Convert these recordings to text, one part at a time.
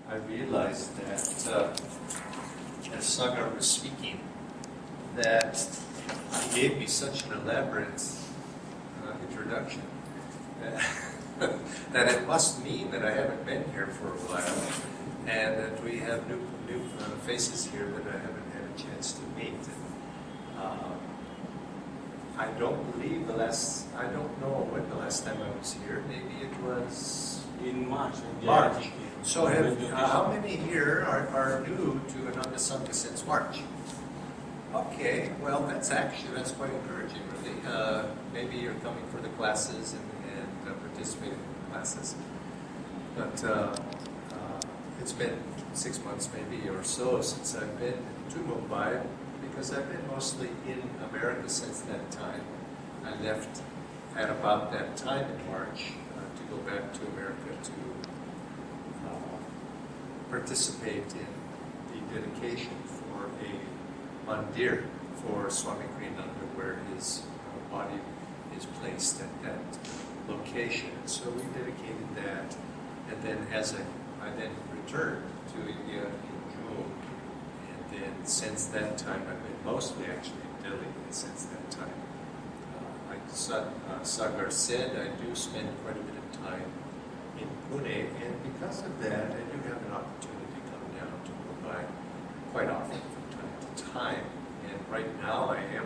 I realized that as Sagar was speaking, that he gave me such an elaborate introduction that it must mean that I haven't been here for a while, and that we have new faces here that I haven't had a chance to meet. I don't know when the last time I was here. Maybe it was in March. March. So how many here are new to Ananda Sangha since March? Okay, well that's quite encouraging, really. Maybe you're coming for the classes and participating in the classes. But it's been 6 months maybe or so since I've been to Mumbai, because I've been mostly in America since that time. I left at about that time in March to go back to America to participate in the dedication for a mandir for Swami Kriyananda, where his body is placed at that location. So we dedicated that, and then I then returned to India in June, and then since that time I've been mostly actually in Delhi since that time. Like Sagar said, I do spend quite a bit of time in Pune, and because of that, I do have an opportunity to come down to Mumbai quite often from time to time. And right now I am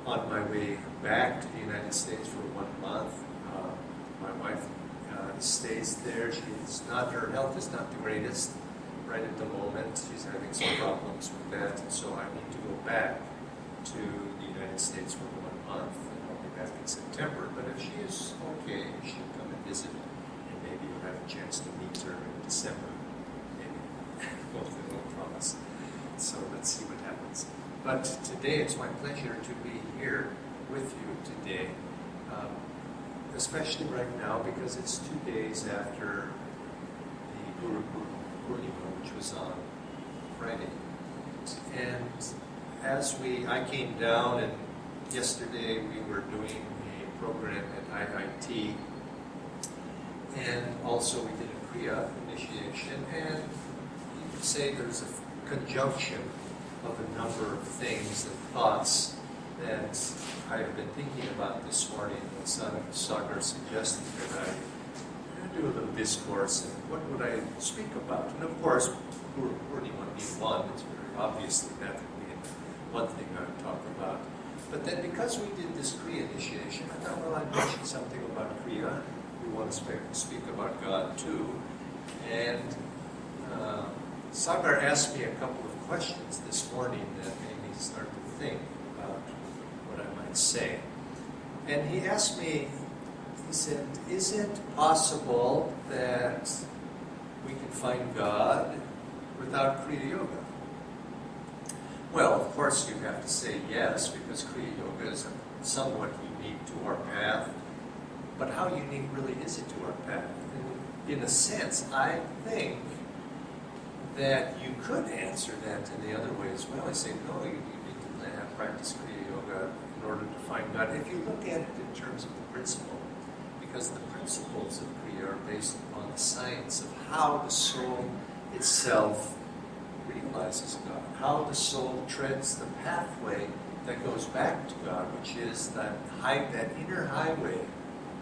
on my way back to the United States for 1 month. My wife stays there. Her health is not the greatest right at the moment. She's having some problems with that, and so I need to go back to the United States for 1 month, and I'll be back in September. But if she is okay, she'll come and visit, and maybe you'll have a chance to meet her in December. Maybe. We'll promise. So let's see what happens. But today it's my pleasure to be here with you today, especially right now because it's 2 days after the Guru Purnima, which was on Friday. And I came down, and yesterday we were doing a program at IIT, and also we did a Kriya initiation, and you could say there's a conjunction of a number of things and thoughts that I have been thinking about this morning when Sagar suggested that I do a little discourse, and what would I speak about? And of course, Guru Purnima being one, it's very obviously that would be one thing I would talk about. But then because we did this Kriya initiation, I thought, well, I'd mention something about Kriya. We want to speak about God too. And Sagar asked me a couple of questions this morning that made me start to think about what I might say. And he asked me, he said, is it possible that we can find God without Kriya Yoga? Well, of course you have to say yes, because Kriya Yoga is somewhat unique to our path. But how unique really is it to our path? And in a sense, I think that you could answer that in the other way as well. I say, no, you need to practice Kriya Yoga in order to find God. If you look at it in terms of the principle, because the principles of Kriya are based upon the science of how the soul itself realizes God, how the soul treads the pathway that goes back to God, which is that inner highway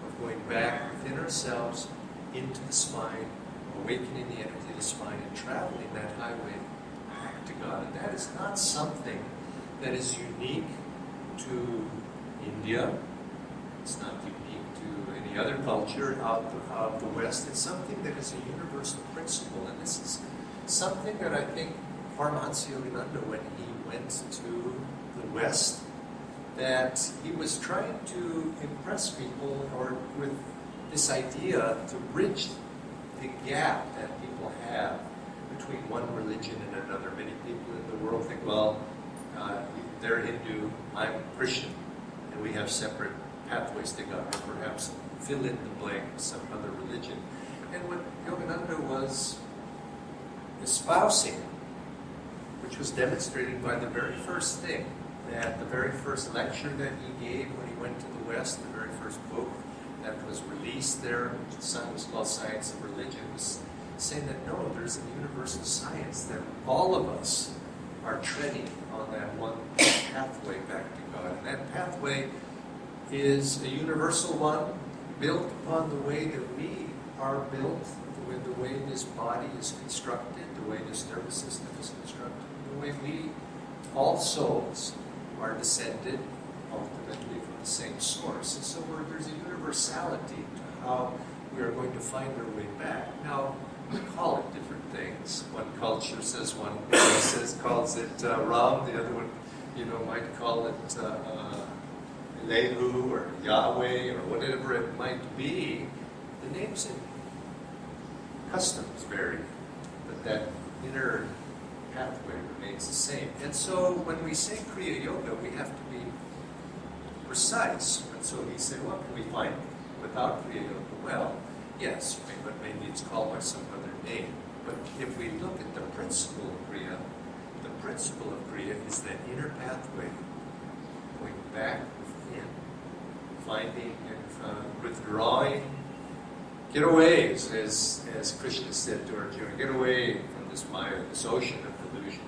of going back within ourselves into the spine, awakening the energy of the spine, and traveling that highway back to God. And that is not something that is unique to India. It's not unique to any other culture of the West. It's something that is a universal principle. And this is something that I think Paramahansa Yogananda, when he went to the West, that he was trying to impress people with this idea to bridge the gap that people have between one religion and another. Many people in the world think, well, they're Hindu, I'm Christian, and we have separate pathways to God, or perhaps fill in the blank with some other religion. And what Yogananda was espousing, which was demonstrated by the very first thing, that the very first lecture that he gave when he went to the West, the very first book that was released there, which was called Science of Religion, was saying that no, there's a universal science that all of us are treading on that one pathway back to God. And that pathway is a universal one, built upon the way that we are built, the way this body is constructed, the way this nervous system is constructed, the way we, all souls, are descended ultimately from the same source. And so there's a universality to how we are going to find our way back. Now, we call it different things. One culture says calls it Ram, the other one, might call it Lehu or Yahweh or whatever it might be. The names and customs vary, but that inner pathway remains the same. And so when we say Kriya Yoga, we have to be precise. And so he said, what can we find without Kriya Yoga? Well, yes, but maybe it's called by some other name. But if we look at the principle of Kriya, the principle of Kriya is that inner pathway, going back within, finding and withdrawing. Get away, as Krishna said to Arjuna, get away from this Maya, this ocean of delusion.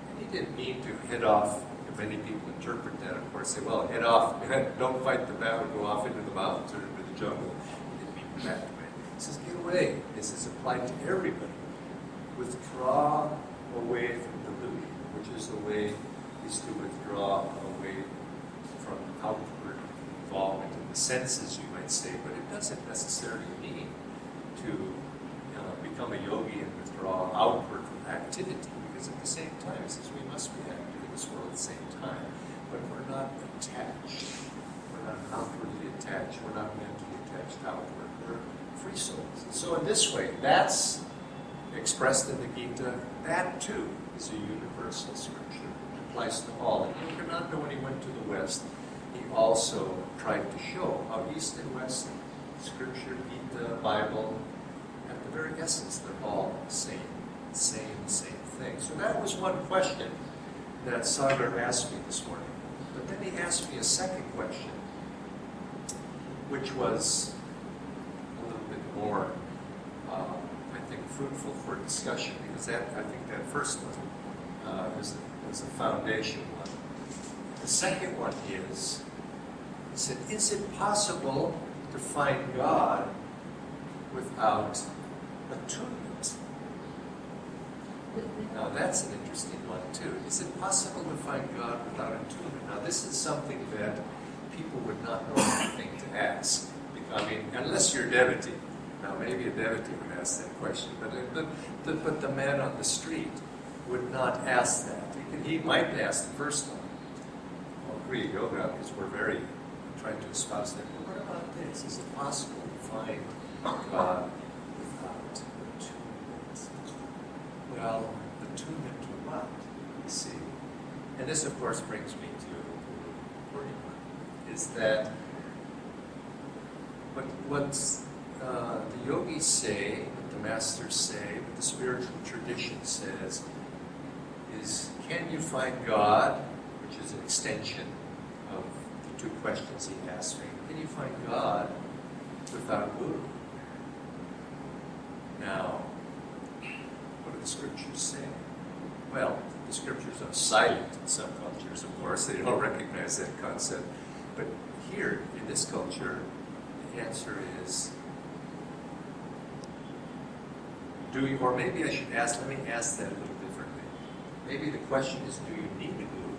And he didn't mean to head off. Many people interpret that, of course, say, well, head off, don't fight the battle, go off into the mountains or into the jungle. He didn't mean that way. He says, get away. This is applied to everybody. Withdraw away from delusion, which is the way is to withdraw away from outward involvement in the senses, you might say, but it doesn't necessarily mean to become a yogi and withdraw outward from activity, because at the same time, it says we must be active in this world at the same time, but we're not attached. We're not outwardly attached. We're not mentally attached outward. We're free souls. And so in this way, that's expressed in the Gita. That too is a universal scripture. It applies to all. And Yogananda, when he went to the West, he also tried to show how East and West, Scripture, Gita, Bible, at the very essence, they're all the same thing. So that was one question that Sagar asked me this morning. But then he asked me a second question, which was a little bit more, I think, fruitful for discussion, because I think that first one was a foundation one. The second one is, he said, is it possible to find God without attunement? Now that's an interesting one too. Is it possible to find God without attunement? Now this is something that people would not normally think to ask. I mean, unless you're a devotee. Now maybe a devotee would ask that question, but the man on the street would not ask that. He might ask the first one. Well, Kriya Yoga, because we're very trying to espouse that. But what about this? Is it possible to find God without attunement? Well, attunement to what? You see. And this, of course, brings me to Purnima, is that what the yogis say, what the masters say, what the spiritual tradition says, is can you find God, which is an extension of the two questions he asked me, can you find God without Guru? Now, what do the scriptures say? Well, the scriptures are silent in some cultures, of course. They don't recognize that concept. But here, in this culture, the answer is, do you, or maybe I should ask, let me ask that a little differently. Maybe the question is, do you need a guru?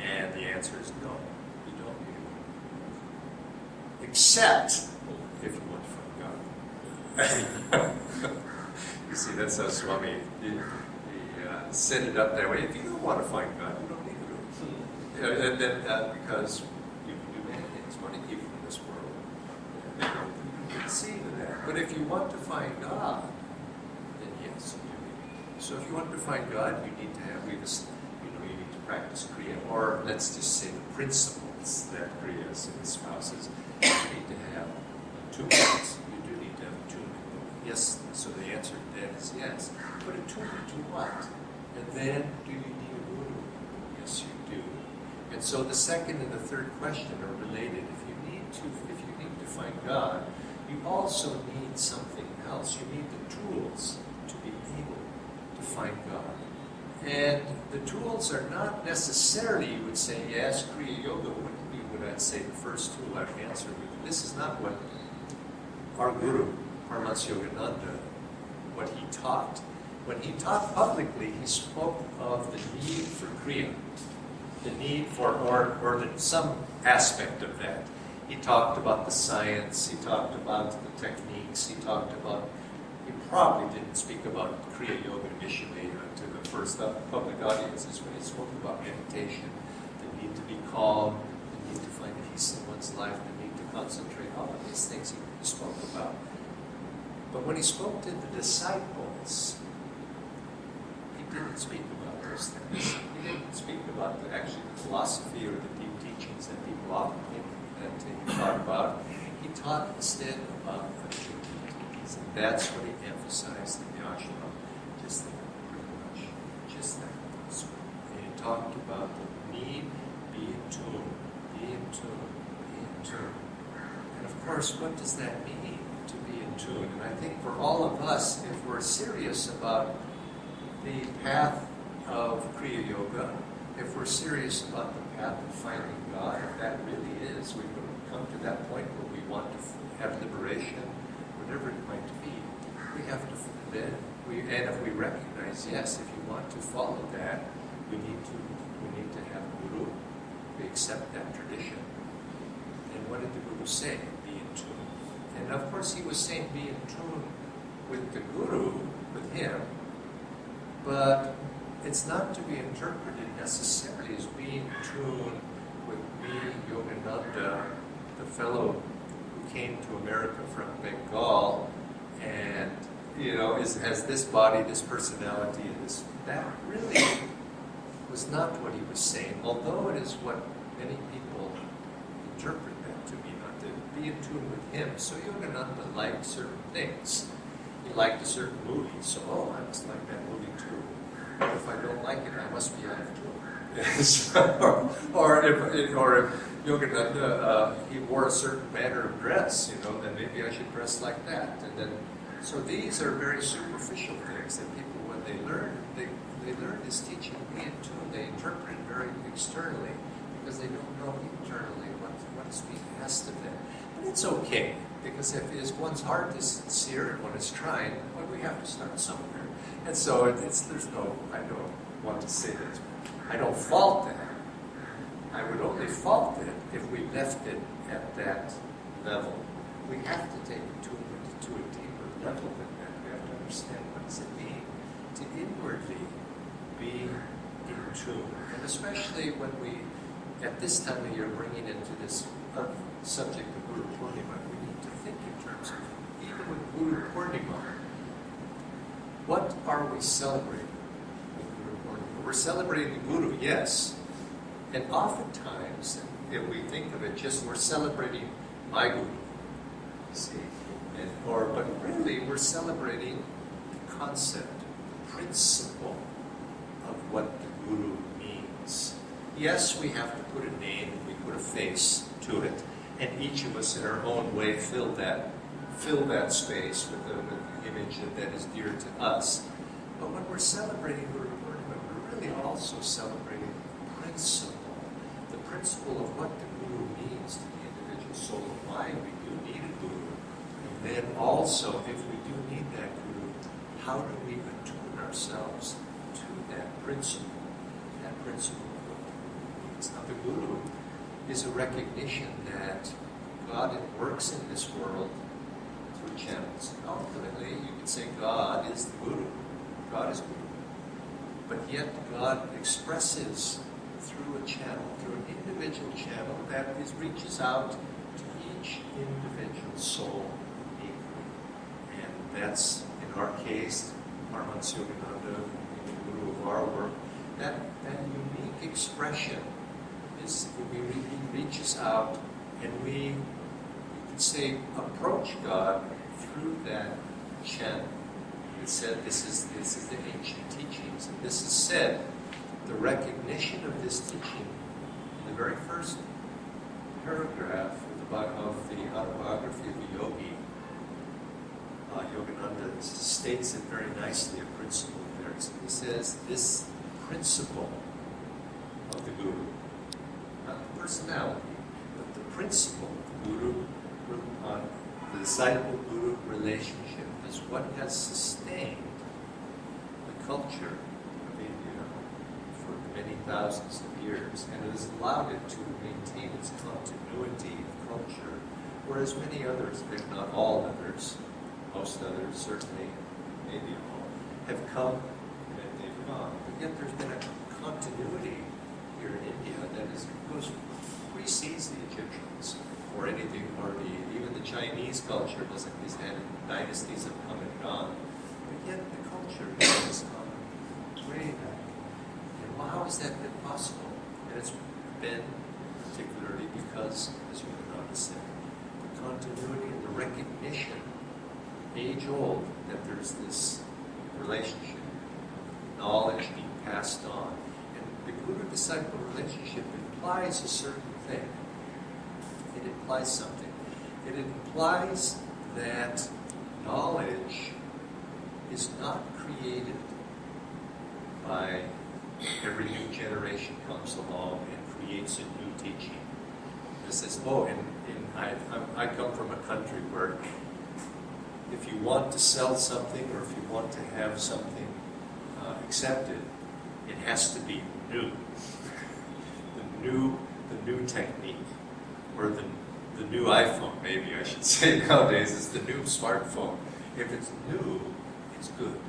And the answer is no, you don't need a guru. Except if you want to find God. You see, that's how Swami he set it up that way. If you don't want to find God, you don't need a guru. And then because you can do many things, want to keep from this world. You can see that. But if you want to find God, then yes, you do. So if you want to find God, you need to have, you need to practice Kriya, or let's just say the principles that Kriya espouses. You need to have attunement. You do need to have attunement. Yes, so the answer to that is yes. But attunement to what? And then, do you need a guru? Yes, you do. And so the second and the third question are related. If you need to find God, you also need something else. You need the tools to be able to find God. And the tools are not necessarily, you would say, yes, Kriya Yoga wouldn't be what I'd say the first tool I'd answer with. This is not what our Guru, Paramahansa Yogananda, what he taught. When he taught publicly, he spoke of the need for Kriya, the need for, or some aspect of that. He talked about the science, he talked about the techniques, he probably didn't speak about Kriya Yoga initially to the first public audiences when he spoke about meditation, the need to be calm, the need to find peace in one's life, the need to concentrate, all of these things he spoke about. But when he spoke to the disciples, he didn't speak about those things. He didn't speak about the philosophy or the deep teachings that people often think that he taught about. He taught instead about activities. And that's what he emphasized in the ashram. Just that, pretty much. Just that. And he talked about the need, be in tune, be in tune, be in tune. And of course, what does that mean, to be in tune? And I think for all of us, if we're serious about the path of Kriya Yoga, if we're serious about the path of finding God, if that really is, we've come to that point where we want to have liberation, whatever it might be, we have to then, and if we recognize, yes, if you want to follow that, we need to have Guru. We accept that tradition. And what did the Guru say? Be in tune. And of course he was saying be in tune with the Guru, with him, but it's not to be interpreted necessarily as being in tune with me, Yogananda, the fellow who came to America from Bengal, and has this body, this personality, and this. That really was not what he was saying, although it is what many people interpret that to be, not to be in tune with him. So Yogananda liked certain things. He liked a certain movie, so I must like that movie too. If I don't like it, I must be out of tune. or if Yogananda he wore a certain manner of dress, then maybe I should dress like that. And then, so these are very superficial things that people, when they learn this teaching, be in tune. They interpret it very externally because they don't know internally what is being asked of them. But it's okay, because if one's heart is sincere and one is trying, well, we have to start somewhere. And so I don't want to say that. I don't fault that. I would only fault it if we left it at that level. We have to take it to a deeper level than that. We have to understand what does it mean to inwardly be in tune. And especially when we, at this time of year, bringing into this subject of Guru Purnima, we need to think in terms of, even with Guru Purnima, what are we celebrating with Guru Purnima? We're celebrating the Guru, yes. And oftentimes, if we think of it, just we're celebrating my Guru, see? But really, we're celebrating the concept, the principle of what the Guru means. Yes, we have to put a name, we put a face to it, and each of us in our own way fill that space with the image that is dear to us. But when we're celebrating Guru Purnima, we're really also celebrating the principle of what the Guru means to the individual soul, and why we do need a Guru. And then also, if we do need that Guru, how do we attune ourselves to that principle of what the Guru means? Now, the Guru is a recognition that God works in this world through channels. Ultimately, you could say God is the Guru. God is Guru. But yet God expresses through a channel, through an individual channel that reaches out to each individual soul uniquely. And that's, in our case, Paramahansa Yogananda, the Guru of our work, that unique expression is he reaches out, and we could say approach God through that channel. It said this is the ancient teachings, and this is said, the recognition of this teaching in the very first paragraph of the autobiography of the yogi Yogananda states it very nicely, a principle there. So he says this principle of the Guru, not the personality, but the principle of the Guru, the disciple-Guru relationship is what has sustained the culture of India for many thousands of years, and it has allowed it to maintain its continuity of culture, whereas many others, if not all others, most others, certainly, maybe all, have come and they've gone. But yet there's been a continuity here in India that precedes the Egyptians, or anything, or even the Chinese culture doesn't. These dynasties have come and gone, but yet the culture has gone way back. And well, how has that been possible? And it's been particularly because, as you have said, the continuity and the recognition, age-old, that there's this relationship, knowledge being passed on. And the Guru-disciple relationship implies a certain thing. It implies something. It implies that knowledge is not created by every new generation comes along and creates a new teaching. It says, I come from a country where if you want to sell something or if you want to have something accepted, it has to be new. the new technique, or the new iPhone, maybe I should say nowadays, is the new smartphone. If it's new, it's good.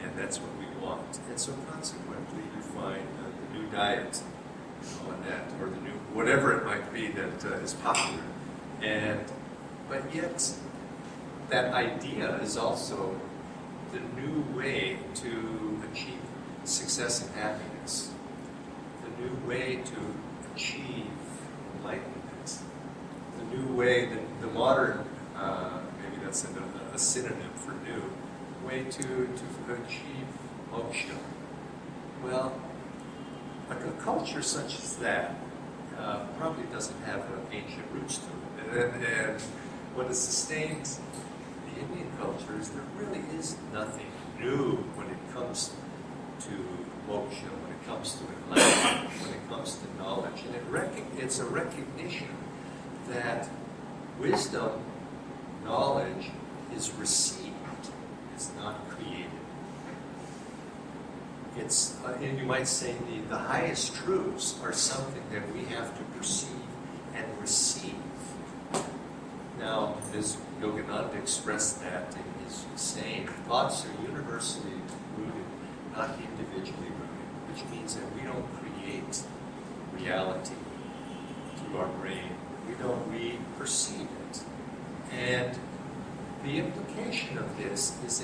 And that's what we want. And so consequently, you find the new diet, and that, or the new, whatever it might be that is popular. But yet, that idea is also the new way to achieve success and happiness, the new way to achieve enlightenment, the new way, the modern, maybe that's a synonym for new, way to achieve moksha. Well, a culture such as that probably doesn't have ancient roots to it. And what has sustained the Indian culture is there really is nothing new when it comes to moksha, when it comes to enlightenment, when it comes to knowledge. And it's a recognition that wisdom, knowledge, is received. It's not created. It's, and you might say the highest truths are something that we have to perceive and receive. Now, as Yogananda expressed that in his saying, thoughts are universally rooted, not individually rooted, which means that we don't create reality through our brain. We perceive it. And the implication of this is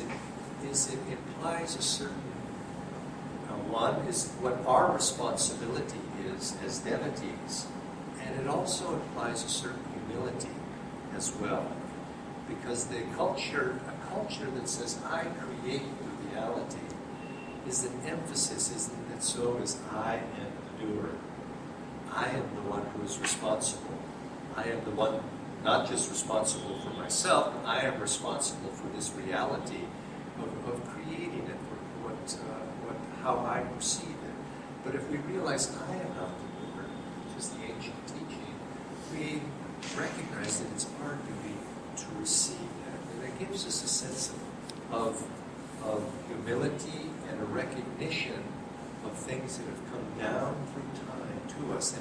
it implies a certain, one is what our responsibility is as devotees, and it also implies a certain humility as well. Because a culture that says, I create the reality, is an emphasis, isn't it? So is I am the doer. I am the one who is responsible. I am the one not just responsible for myself, but I am responsible for this reality of creating it, how I perceive it. But if we realize I am not the doer, which is the ancient teaching, we recognize that it's our duty to receive that. And it gives us a sense of humility and a recognition of things that have come down through time to us.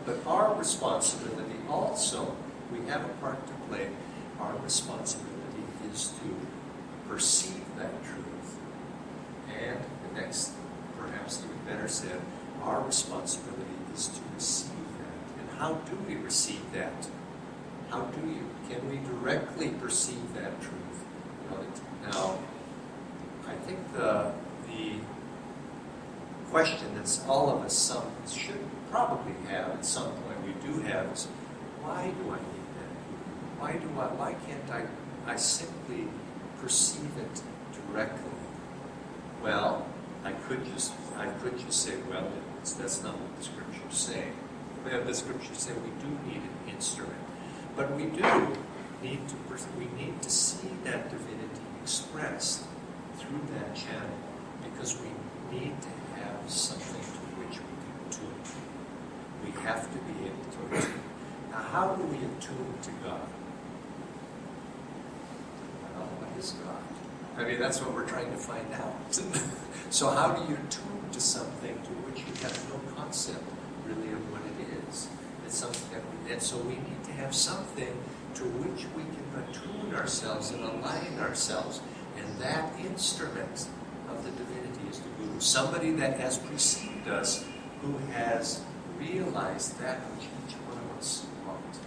But our responsibility also, we have a part to play. Our responsibility is to perceive that truth. And the next, perhaps even better said, our responsibility is to receive that. And how do we receive that? How do you? Can we directly perceive that truth? Now, I think the question that all of us should probably have at some point, we do have, is why do I need that? Why can't I simply perceive it directly? Well, I could just say, well, that's not what the scriptures say. The scriptures say we do need an instrument. But we do, we need to see that divinity expressed through that channel, because we need to have something to which we can attune. We have to be able to attune. Now, how do we attune to God? Well, what is God? I mean, that's what we're trying to find out. So how do you attune to something to which you have no concept really of what it is? It's something that and so we need to have something to which we can attune ourselves and align ourselves. And that instrument of the divinity is the Guru. Somebody that has preceded us, who has realized that which each one of us want.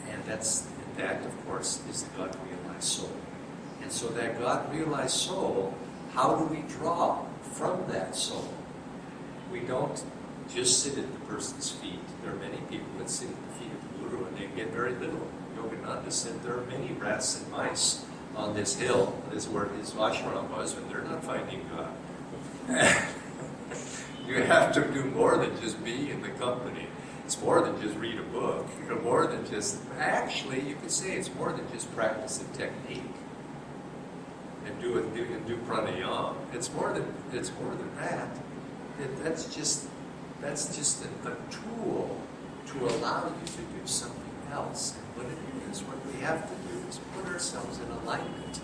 And that, of course, is the God-realized soul. And so that God-realized soul, how do we draw from that soul? We don't just sit at the person's feet. There are many people that sit at the feet of the Guru and they get very little. Yogananda said there are many rats and mice on this hill. This is where his ashram was, and they're not finding God. You have to do more than just be in the company. It's more than just read a book. More than just, actually, you could say it's more than just practice a technique and do pranayama. It's more than that. That's just a tool to allow you to do something else. And what it is, what we have to do is put ourselves in alignment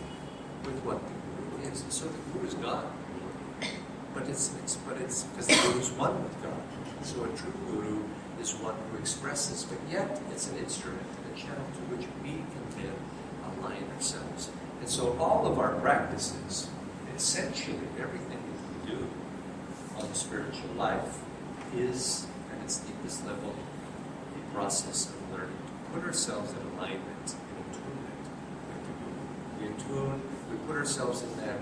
with what the Guru is. And so the Guru is God. But it's because the Guru is one with God. So a true Guru is one who expresses, but yet it's an instrument and a channel to which we can then align ourselves. And so all of our practices, essentially everything that we do on the spiritual life, is, at its deepest level, a process of learning to put ourselves in alignment, in attunement with the Guru. We attune, we put ourselves in that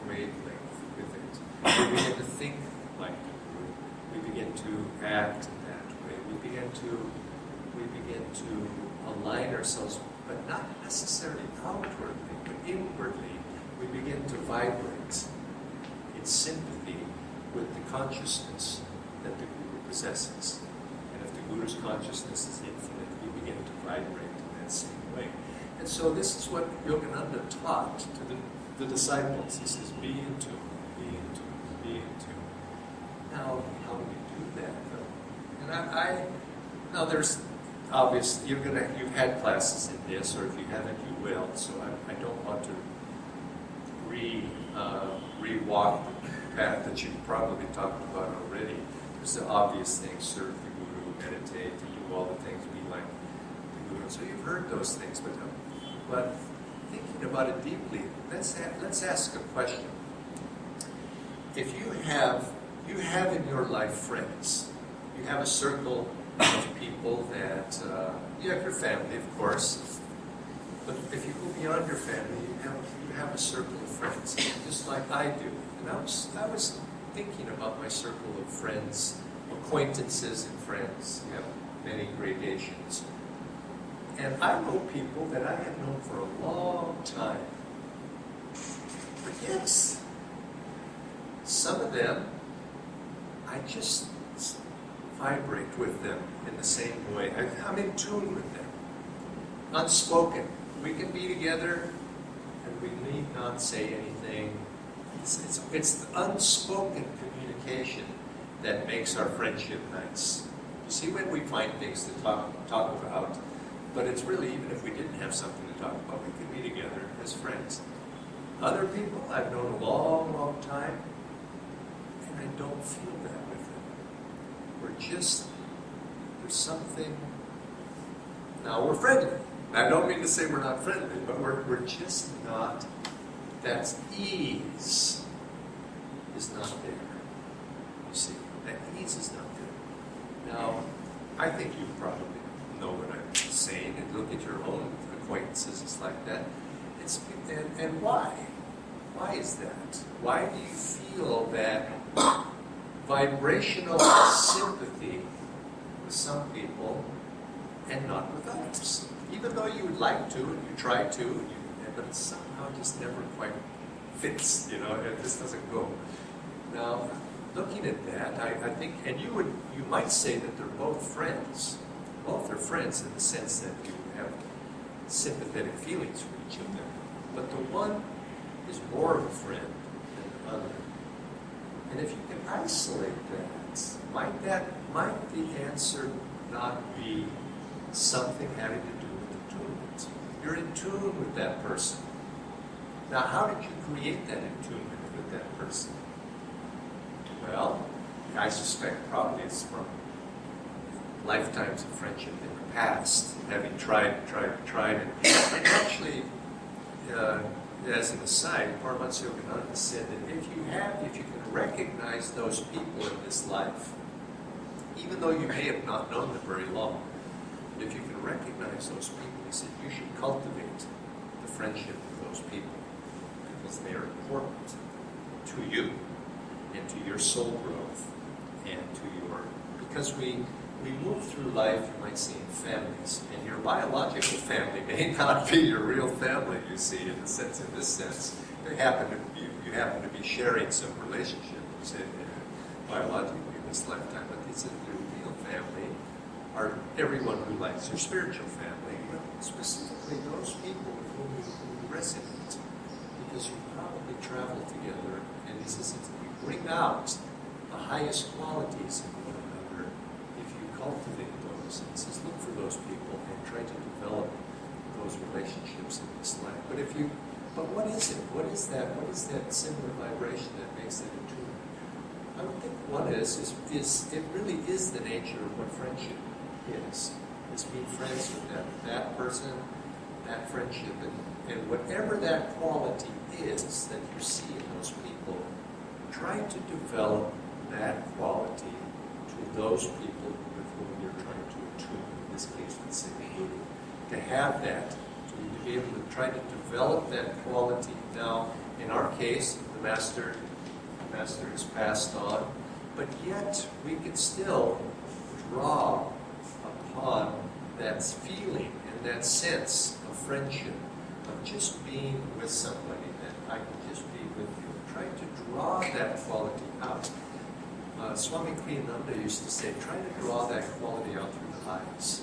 wavelength with it. We begin to think like the Guru. We begin to act in that way. We begin to align ourselves, but not necessarily outwardly, but inwardly. We begin to vibrate in sympathy with the consciousness that the Guru possesses. And if the Guru's consciousness is infinite, we begin to vibrate in that same way. And so this is what Yogananda taught to the disciples. He says, be in tune, be in tune, be in tune. Now, how do we do that, though? And now there's obvious, you've had classes in this, or if you haven't, you will, so I don't want to re-walk the path that you've probably talked about already. There's the obvious things: serve the Guru, meditate, to do all the things we like the Guru. So you've heard those things, but thinking about it deeply, let's ask a question. If you have in your life friends, you have a circle of people that you have your family, of course, but if you go beyond your family, you have a circle of friends, just like I do. And I was thinking about my circle of friends, acquaintances and friends. You have many gradations. And I know people that I have known for a long time. But yes, some of them, I just vibrate with them in the same way. I'm in tune with them. Unspoken. We can be together and we need not say anything. It's the unspoken communication that makes our friendship nice. You see, when we find things to talk about, but it's really, even if we didn't have something to talk about, we could be together as friends. Other people I've known a long, long time, and I don't feel that with them. There's something, now we're friendly. I don't mean to say we're not friendly, but we're just not, that ease is not there. You see, that ease is not there. Now, I think you probably know what I'm saying, and look at your own acquaintances, it's like that. And why? Why is that? Why do you feel that vibrational sympathy with some people and not with others? Even though you would like to, and you try to, but it somehow just never quite fits, it just doesn't go. Now, looking at that, I think, and you might say that they're both friends. Both are friends in the sense that you have sympathetic feelings for each other. But the one is more of a friend than the other. And if you can isolate that, might the answer not be something having to do with attunement? You're in tune with that person. Now, how did you create that attunement with that person? Well, I suspect probably it's from lifetimes of friendship in the past, having tried. And actually, as an aside, Paramahansa Yogananda said that if you can recognize those people in this life, even though you may have not known them very long, but if you can recognize those people, he said you should cultivate the friendship of those people because they are important to you and to your soul growth and to your, because we move through life, you might see, in families, and your biological family may not be your real family, you see, in this sense. You happen to be sharing some relationships biologically in this lifetime, but he said your real family are everyone who likes your spiritual family, specifically those people with whom you resonate, because you probably travel together, and he says you bring out the highest qualities in one another if you cultivate those. And he says look for those people and try to develop those relationships in this life. But what is it? What is that similar vibration that makes it attuned? I would think one is it really is the nature of what friendship is being friends with that person, that friendship, and whatever that quality is that you see in those people, try to develop that quality to those people with whom you're trying to attune. In this case, let's say the Guru. To have that, to be able to try to develop that quality. Now, in our case, the master has passed on, but yet we can still draw upon that feeling and that sense of friendship, of just being with somebody, that I can just be with you. Try to draw that quality out. Swami Kriyananda used to say, try to draw that quality out through the eyes.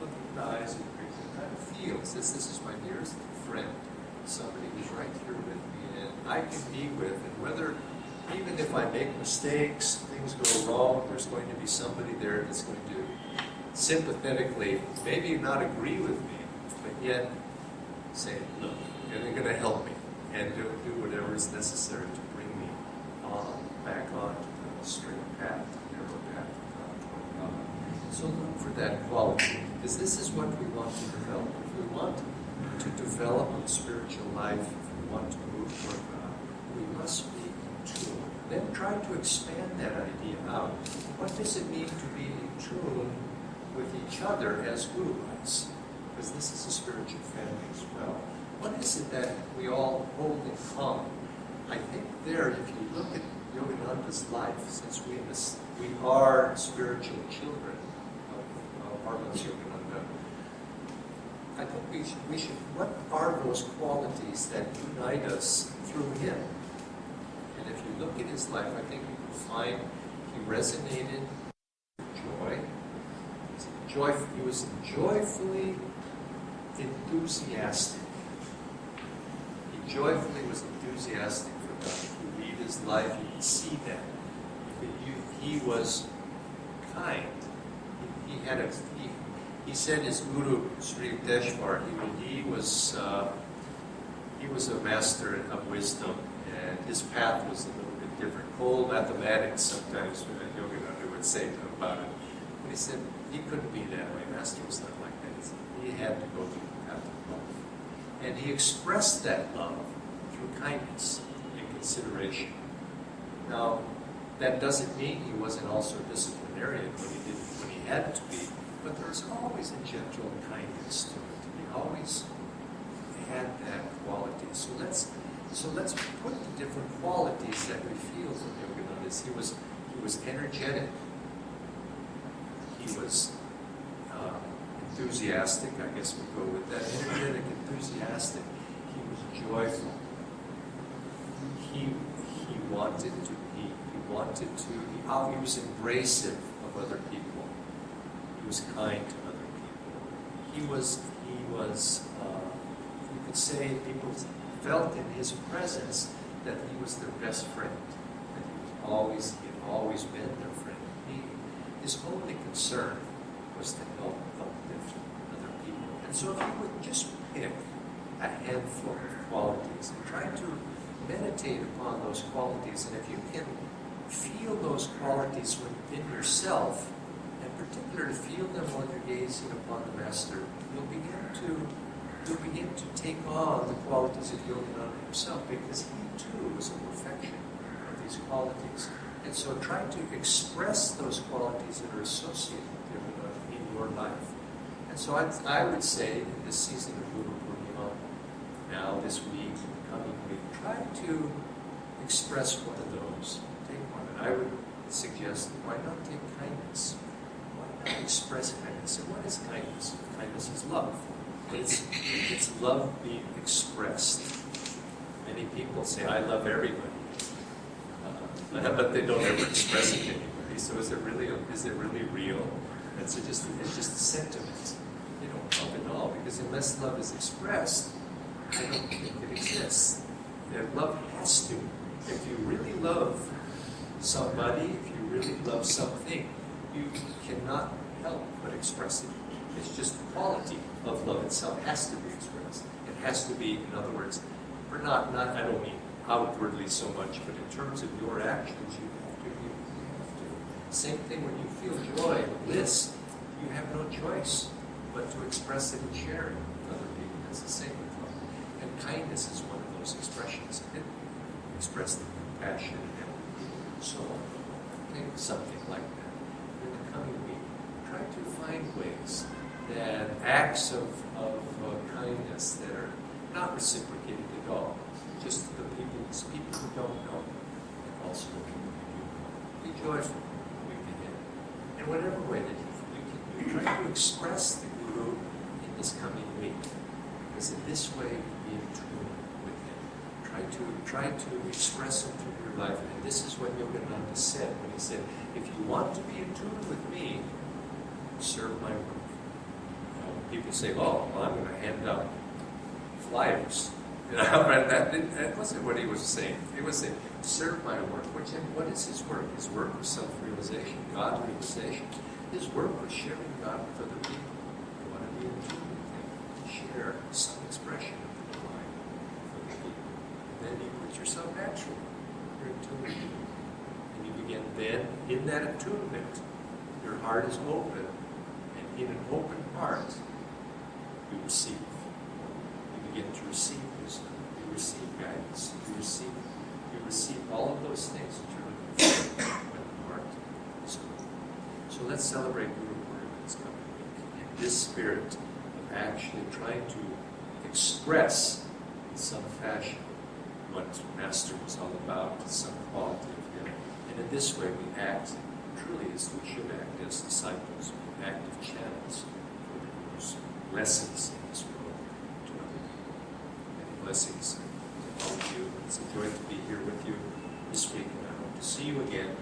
Look at the eyes of the person, kind of feels this is my dearest friend, somebody who's right here with me, and I can be with, and whether, even if I make mistakes, things go wrong, there's going to be somebody there that's going to sympathetically, maybe not agree with me, but yet say, look, and they're going to help me, and do whatever is necessary to bring me back onto the straight path, the narrow path toward God. So look for that quality, because this is what we want to develop. If we want to develop a spiritual life, if we want to move toward God, we must be in tune. Then try to expand that idea out. What does it mean to be in tune with each other as gurus? Because this is a spiritual family as well. What is it that we all hold in common? I think there, if you look at Yogananda's life, since we are spiritual children of Paramahansa Yogananda, I think we should, what are those qualities that unite us through him? And if you look at his life, I think you can find he resonated with joy. He was joyfully enthusiastic. He joyfully was enthusiastic for God. If you read his life, you can see that. He was kind. He said his guru, Sri Yukteswar, he was a master of wisdom, and his path was a little bit different. Cold mathematics, sometimes Yogananda would say to him about it. But he said he couldn't be that way. Master was not like that. He said he had to go through the path of love. And he expressed that love through kindness and consideration. Now, that doesn't mean he wasn't also disciplinarian when he had to be, but there's always a gentle kindness to it. He always had that quality. So let's put the different qualities that we feel from Yogananda. He was energetic. He was enthusiastic. I guess we go with that. Energetic, enthusiastic. He was joyful. He was embracive of other people. He was kind to other people. He was could say people felt in his presence that he was their best friend, that he had always been their friend. His only concern was to help uplift other people. And so if you would just pick a handful of qualities and try to meditate upon those qualities, and if you can feel those qualities within yourself, and particularly feel them while you're gazing upon the Master, you'll begin to take on the qualities of Yogananda himself, because he too was a perfection of these qualities. And so try to express those qualities that are associated with Yogananda in your life. And so I would say in this season of Guru Purnima, now this week, the coming week, try to express one of those. Take one. And I would suggest, why not take kindness? Why not express kindness? And what is kindness? Kindness is love. It's love being expressed. Many people say, I love everybody. But they don't ever express it to anybody. So is it really real? It's just a sentiment. They don't love at all. Because unless love is expressed, I don't think it exists. And love has to. If you really love somebody, if you really love something, you cannot help but express it. It's just the quality of love itself has to be expressed. It has to be, in other words, we're not I don't mean outwardly so much, but in terms of your actions, you have to. Same thing when you feel joy and bliss, you have no choice but to express it and share it with other people. It's the same with love. And kindness is one of those expressions. It expresses compassion and empathy and so on. Think something like that. In the coming week, try to find ways that acts of kindness that are not reciprocated at all, just the people who don't know, and also the people who do know. Be joyful when we begin. In whatever way that you can do, try to express the Guru in this coming week, because in this way you'll be in tune with him. Try to express him through your life. And this is what Yogananda said when he said, if you want to be in tune with me, serve my work. People say, oh, well, I'm going to hand out flyers. That wasn't what he was saying. He was saying, serve my work. What is his work? His work was self-realization, God realization. His work was sharing God with other people. You want to be in tune with him, share some expression of the divine with other people. And then you put yourself naturally. You're in tune with him. And you begin then, in that attunement, your heart is open, and in an open heart, you receive. You begin to receive wisdom. You receive guidance. You receive all of those things that you're looking for when the heart is open. So let's celebrate Guru Purnima this coming week in this spirit of actually trying to express in some fashion what Master was all about, some quality of him. And in this way we act truly as we should act as disciples, active channels for the Guru's lessons in this world to other people. Many blessings to all of you. It's a joy to be here with you this week, and I hope to see you again